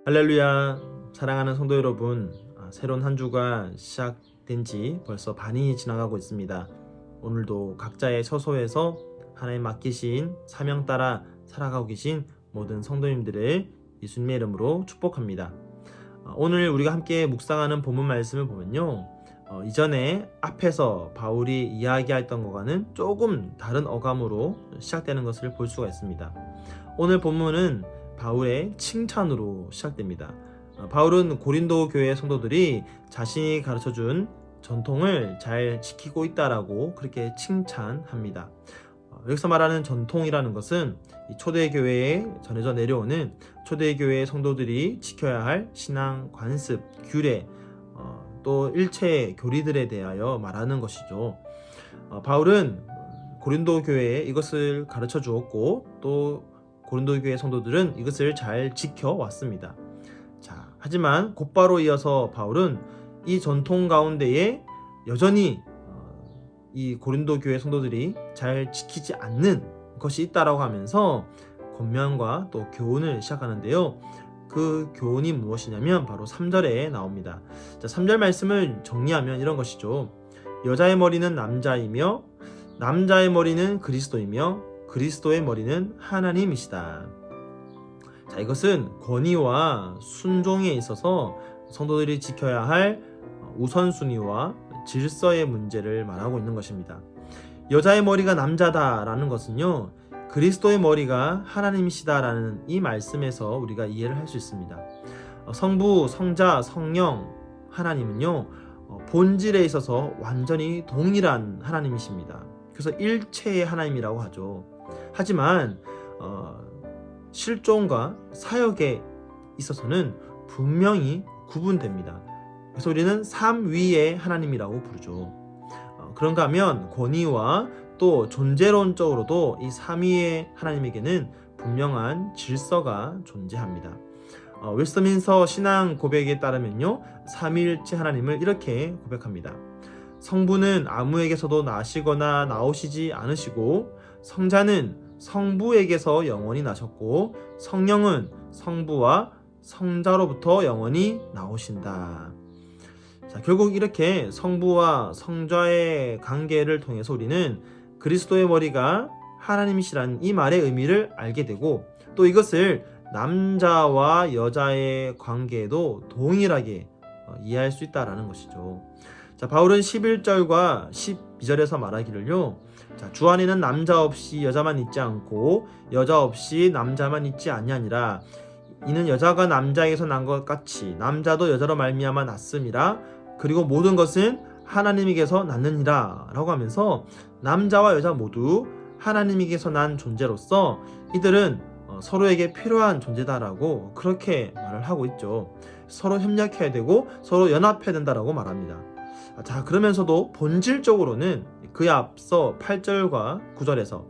할렐루야. 사랑하는 성도 여러분, 새로운 한 주가 시작된 지 벌써 반이 지나가고 있습니다. 오늘도 각자의 처소에서 하나님 맡기신 사명 따라 살아가고 계신 모든 성도님들을 예수님의 이름으로 축복합니다. 오늘 우리가 함께 묵상하는 본문 말씀을 보면요, 이전에 앞에서 바울이 이야기했던 것과는 조금 다른 어감으로 시작되는 것을 볼 수가 있습니다. 오늘 본문은 바울의 칭찬으로 시작됩니다. 바울은 고린도 교회 성도들이 자신이 가르쳐준 전통을 잘 지키고 있다라고 그렇게 칭찬합니다. 여기서 말하는 전통이라는 것은 초대교회에 전해져 내려오는 초대교회 성도들이 지켜야 할 신앙 관습, 규례, 또 일체 교리들에 대하여 말하는 것이죠. 바울은 고린도 교회에 이것을 가르쳐 주었고 또 고린도 교회 성도들은 이것을 잘 지켜왔습니다. 자, 하지만 곧바로 이어서 바울은 이 전통 가운데에 여전히 이 고린도 교회 성도들이 잘 지키지 않는 것이 있다라고 하면서 권면과 또 교훈을 시작하는데요. 그 교훈이 무엇이냐면 바로 3절에 나옵니다. 자, 3절 말씀을 정리하면 이런 것이죠. 여자의 머리는 남자이며 남자의 머리는 그리스도이며 그리스도의 머리는 하나님이시다. 자, 이것은 권위와 순종에 있어서 성도들이 지켜야 할 우선순위와 질서의 문제를 말하고 있는 것입니다. 여자의 머리가 남자다라는 것은요, 그리스도의 머리가 하나님이시다라는 이 말씀에서 우리가 이해를 할 수 있습니다. 성부, 성자, 성령 하나님은요, 본질에 있어서 완전히 동일한 하나님이십니다. 그래서 일체의 하나님이라고 하죠. 하지만 실존과 사역에 있어서는 분명히 구분됩니다. 그래서 우리는 삼위의 하나님이라고 부르죠. 그런가 하면 권위와 또 존재론적으로도 이 삼위의 하나님에게는 분명한 질서가 존재합니다. 웨스트민스터 신앙 고백에 따르면요, 삼위일체 하나님을 이렇게 고백합니다. 성부는 아무에게서도 나시거나 나오시지 않으시고 성자는 성부에게서 영원히 나셨고 성령은 성부와 성자로부터 영원히 나오신다. 자, 결국 이렇게 성부와 성자의 관계를 통해서 우리는 그리스도의 머리가 하나님이시라는 이 말의 의미를 알게 되고 또 이것을 남자와 여자의 관계에도 동일하게 이해할 수 있다는 것이죠. 자, 바울은 11절과 12절에서 말하기를요, 자, 주 안에는 남자 없이 여자만 있지 않고 여자 없이 남자만 있지 아니하니라. 이는 여자가 남자에게서 난 것 같이 남자도 여자로 말미암아 났음이라. 그리고 모든 것은 하나님에게서 났느니라 라고 하면서 남자와 여자 모두 하나님에게서 난 존재로서 이들은 서로에게 필요한 존재다라고 그렇게 말을 하고 있죠. 서로 협력해야 되고 서로 연합해야 된다라고 말합니다. 자, 그러면서도 본질적으로는 그에 앞서 8절과 9절에서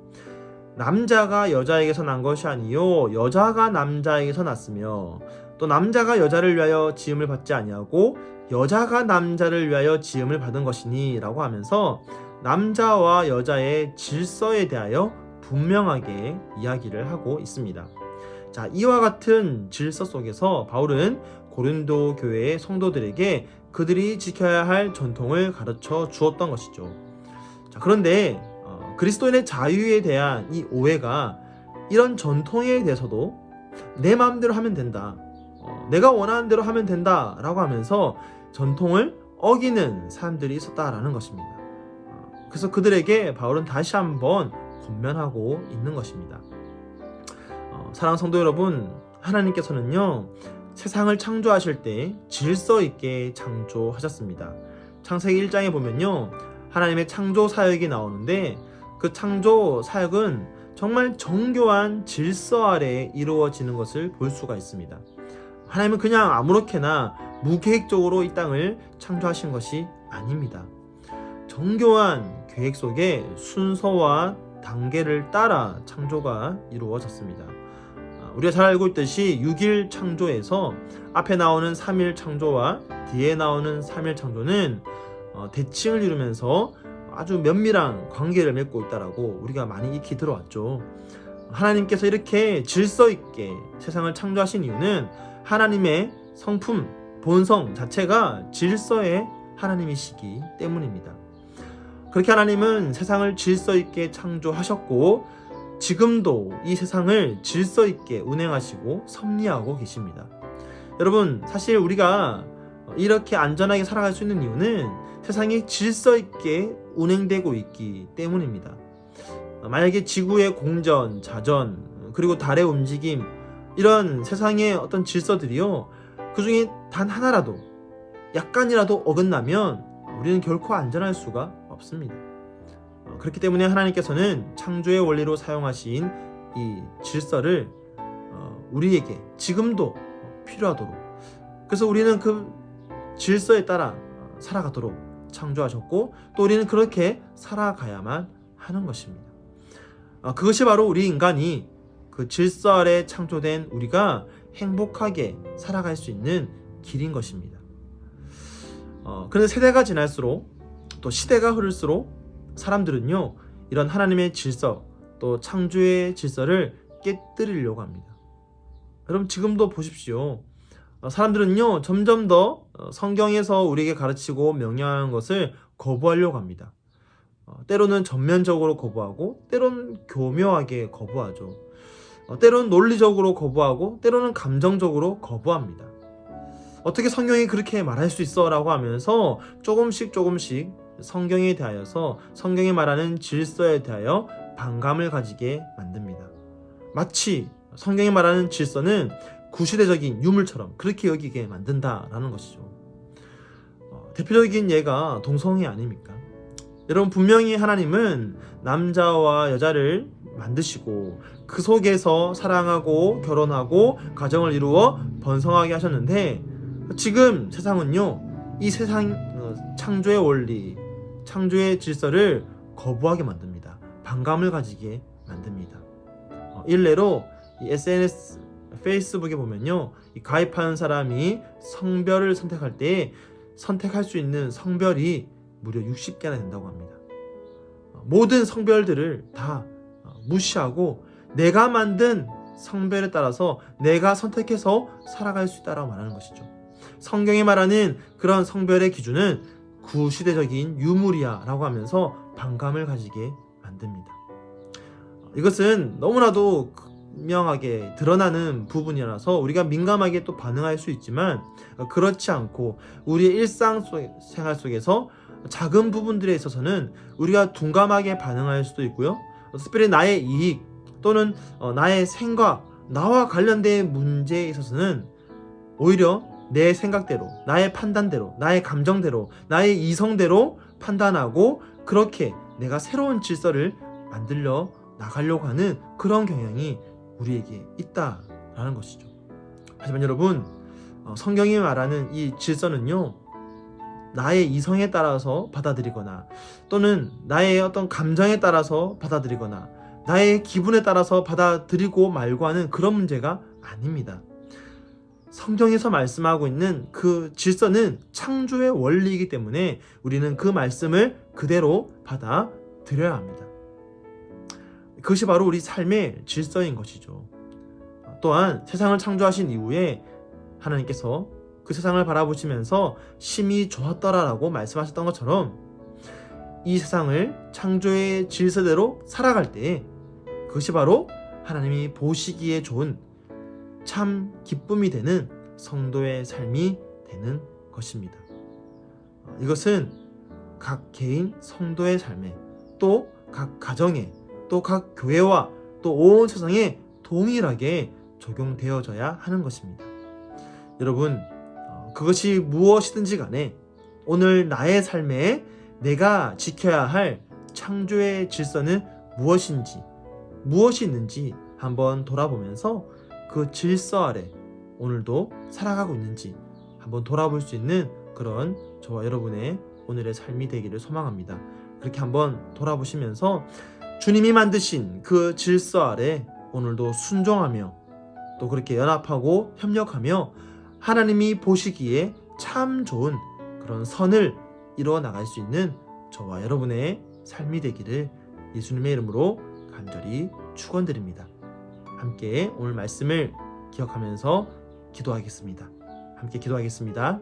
남자가 여자에게서 난 것이 아니요 여자가 남자에게서 났으며 또 남자가 여자를 위하여 지음을 받지 아니하고 여자가 남자를 위하여 지음을 받은 것이니 라고 하면서 남자와 여자의 질서에 대하여 분명하게 이야기를 하고 있습니다. 자, 이와 같은 질서 속에서 바울은 고린도 교회의 성도들에게 그들이 지켜야 할 전통을 가르쳐 주었던 것이죠. 자, 그런데 그리스도인의 자유에 대한 이 오해가 이런 전통에 대해서도 내 마음대로 하면 된다, 내가 원하는 대로 하면 된다 라고 하면서 전통을 어기는 사람들이 있었다라는 것입니다. 그래서 그들에게 바울은 다시 한번 권면하고 있는 것입니다. 사랑하는 성도 여러분, 하나님께서는요, 세상을 창조하실 때 질서 있게 창조하셨습니다. 창세기 1장에 보면요, 하나님의 창조 사역이 나오는데 그 창조 사역은 정말 정교한 질서 아래 이루어지는 것을 볼 수가 있습니다. 하나님은 그냥 아무렇게나 무계획적으로 이 땅을 창조하신 것이 아닙니다. 정교한 계획 속에 순서와 단계를 따라 창조가 이루어졌습니다. 우리가 잘 알고 있듯이 6일 창조에서 앞에 나오는 3일 창조와 뒤에 나오는 3일 창조는 대칭을 이루면서 아주 면밀한 관계를 맺고 있다라고 우리가 많이 익히 들어왔죠. 하나님께서 이렇게 질서 있게 세상을 창조하신 이유는 하나님의 성품, 본성 자체가 질서의 하나님이시기 때문입니다. 그렇게 하나님은 세상을 질서 있게 창조하셨고 지금도 이 세상을 질서 있게 운행하시고 섭리하고 계십니다. 여러분, 사실 우리가 이렇게 안전하게 살아갈 수 있는 이유는 세상이 질서 있게 운행되고 있기 때문입니다. 만약에 지구의 공전, 자전, 그리고 달의 움직임, 이런 세상의 어떤 질서들이요, 그 중에 단 하나라도 약간이라도 어긋나면 우리는 결코 안전할 수가 없습니다. 그렇기 때문에 하나님께서는 창조의 원리로 사용하신 이 질서를 우리에게 지금도 필요하도록, 그래서 우리는 그 질서에 따라 살아가도록 창조하셨고 또 우리는 그렇게 살아가야만 하는 것입니다. 그것이 바로 우리 인간이 그 질서 아래 창조된 우리가 행복하게 살아갈 수 있는 길인 것입니다. 그런데 세대가 지날수록 또 시대가 흐를수록 사람들은요, 이런 하나님의 질서 또 창조의 질서를 깨뜨리려고 합니다. 여러분, 지금도 보십시오. 사람들은요, 점점 더 성경에서 우리에게 가르치고 명령하는 것을 거부하려고 합니다. 때로는 전면적으로 거부하고 때로는 교묘하게 거부하죠. 때로는 논리적으로 거부하고 때로는 감정적으로 거부합니다. 어떻게 성경이 그렇게 말할 수 있어? 라고 하면서 조금씩 성경에 대하여서, 성경이 말하는 질서에 대하여 반감을 가지게 만듭니다. 마치 성경이 말하는 질서는 구시대적인 유물처럼 그렇게 여기게 만든다라는 것이죠. 대표적인 예가 동성애 아닙니까? 여러분, 분명히 하나님은 남자와 여자를 만드시고 그 속에서 사랑하고 결혼하고 가정을 이루어 번성하게 하셨는데, 지금 세상은요, 이 세상 창조의 원리, 창조의 질서를 거부하게 만듭니다. 반감을 가지게 만듭니다. 일례로 이 SNS, 페이스북에 보면요, 이 가입하는 사람이 성별을 선택할 때 선택할 수 있는 성별이 무려 60개나 된다고 합니다. 모든 성별들을 다 무시하고 내가 만든 성별에 따라서 내가 선택해서 살아갈 수 있다라고 말하는 것이죠. 성경이 말하는 그런 성별의 기준은 구시대적인 유물이야 라고 하면서 반감을 가지게 만듭니다. 이것은 너무나도 분명하게 드러나는 부분이라서 우리가 민감하게 또 반응할 수 있지만, 그렇지 않고 우리의 일상생활 속에서 작은 부분들에 있어서는 우리가 둔감하게 반응할 수도 있고요, 특별히 나의 이익 또는 나의 생각, 나와 관련된 문제에 있어서는 오히려 내 생각대로, 나의 판단대로, 나의 감정대로, 나의 이성대로 판단하고 그렇게 내가 새로운 질서를 만들려 나가려고 하는 그런 경향이 우리에게 있다라는 것이죠. 하지만 여러분, 성경이 말하는 이 질서는요, 나의 이성에 따라서 받아들이거나 또는 나의 어떤 감정에 따라서 받아들이거나 나의 기분에 따라서 받아들이고 말고 하는 그런 문제가 아닙니다. 성경에서 말씀하고 있는 그 질서는 창조의 원리이기 때문에 우리는 그 말씀을 그대로 받아들여야 합니다. 그것이 바로 우리 삶의 질서인 것이죠. 또한 세상을 창조하신 이후에 하나님께서 그 세상을 바라보시면서 심히 좋았더라라고 말씀하셨던 것처럼 이 세상을 창조의 질서대로 살아갈 때 그것이 바로 하나님이 보시기에 좋은 참 기쁨이 되는 성도의 삶이 되는 것입니다. 이것은 각 개인 성도의 삶에, 또 각 가정에, 또 각 교회와 또 온 세상에 동일하게 적용되어져야 하는 것입니다. 여러분, 그것이 무엇이든지 간에 오늘 나의 삶에 내가 지켜야 할 창조의 질서는 무엇이 있는지 한번 돌아보면서 그 질서 아래 오늘도 살아가고 있는지 한번 돌아볼 수 있는 그런 저와 여러분의 오늘의 삶이 되기를 소망합니다. 그렇게 한번 돌아보시면서 주님이 만드신 그 질서 아래 오늘도 순종하며 또 그렇게 연합하고 협력하며 하나님이 보시기에 참 좋은 그런 선을 이루어 나갈 수 있는 저와 여러분의 삶이 되기를 예수님의 이름으로 간절히 축원드립니다. 함께 오늘 말씀을 기억하면서 기도하겠습니다. 함께 기도하겠습니다.